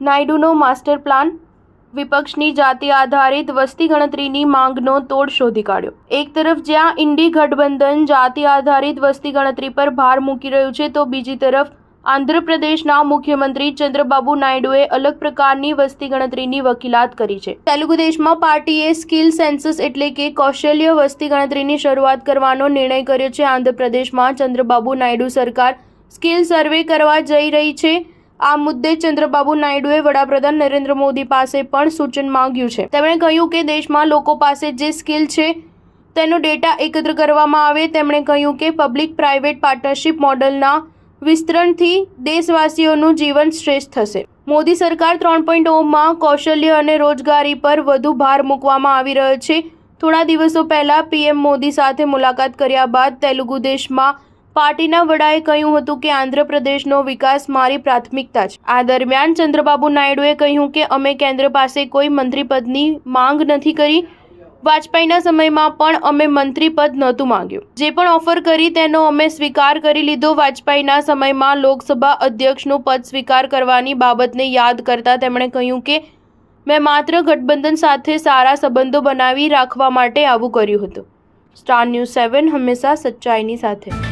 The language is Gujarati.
નાયડુનો માસ્ટર પ્લાન, વિપક્ષની જાતિ આધારિત વસ્તી ગણતરીની માંગનો તોડ શોધી કાઢ્યો। એક તરફ જ્યાં ઇન્ડી ગઠબંધન જાતિ આધારિત વસ્તી ગણતરી પર ભાર મૂકી રહ્યું છે, તો બીજી તરફ આંધ્રપ્રદેશના મુખ્યમંત્રી ચંદ્રબાબુ નાયડુએ અલગ પ્રકારની વસ્તી ગણતરીની વકીલાત કરી છે। તેલુગુ દેશમાં પાર્ટીએ સ્કિલ સેન્સસ એટલે કે કૌશલ્ય વસ્તી ગણતરીની શરૂઆત કરવાનો નિર્ણય કર્યો છે। આંધ્રપ્રદેશમાં ચંદ્રબાબુ નાયડુ સરકાર સ્કિલ સર્વે કરવા જઈ રહી છે। આ મુદ્દે ચંદ્રબાબુ નાયડુએ વડાપ્રધાન નરેન્દ્ર મોદી પાસે પણ સૂચન માંગ્યું છે। તેમણે કહ્યું કે દેશમાં લોકો પાસે જે સ્કિલ છે તેનો ડેટા એકત્ર કરવામાં આવે। તેમણે કહ્યું કે પબ્લિક પ્રાઇવેટ પાર્ટનરશિપ મોડલના વિસ્તરણથી દેશવાસીઓનું જીવન શ્રેષ્ઠ થશે। મોદી સરકાર 3.0માં કૌશલ્ય અને રોજગારી પર વધુ ભાર મૂકવામાં આવી રહ્યો છે। થોડા દિવસો પહેલા પીએમ મોદી સાથે મુલાકાત કર્યા બાદ તેલુગુ દેશમાં પાર્ટીના વડાએ કહ્યું હતું કે આંધ્રપ્રદેશનો વિકાસ મારી પ્રાથમિકતા છે। આ દરમિયાન ચંદ્રબાબુ નાયડુએ કહ્યું કે અમે કેન્દ્ર પાસે કોઈ મંત્રીપદની માંગ નથી કરી। વાજપેયીના સમયમાં પણ અમે મંત્રીપદ નહોતું માંગ્યું। જે પણ ઓફર કરી તેનો અમે સ્વીકાર કરી લીધો। વાજપેયીના સમયમાં લોકસભા અધ્યક્ષનું પદ સ્વીકાર કરવાની બાબતને યાદ કરતા તેમણે કહ્યું કે મેં માત્ર ગઠબંધન સાથે સારા સંબંધો બનાવી રાખવા માટે આવું કર્યું હતું। સ્ટાર ન્યૂઝ 7 હંમેશા સચ્ચાઈની સાથે।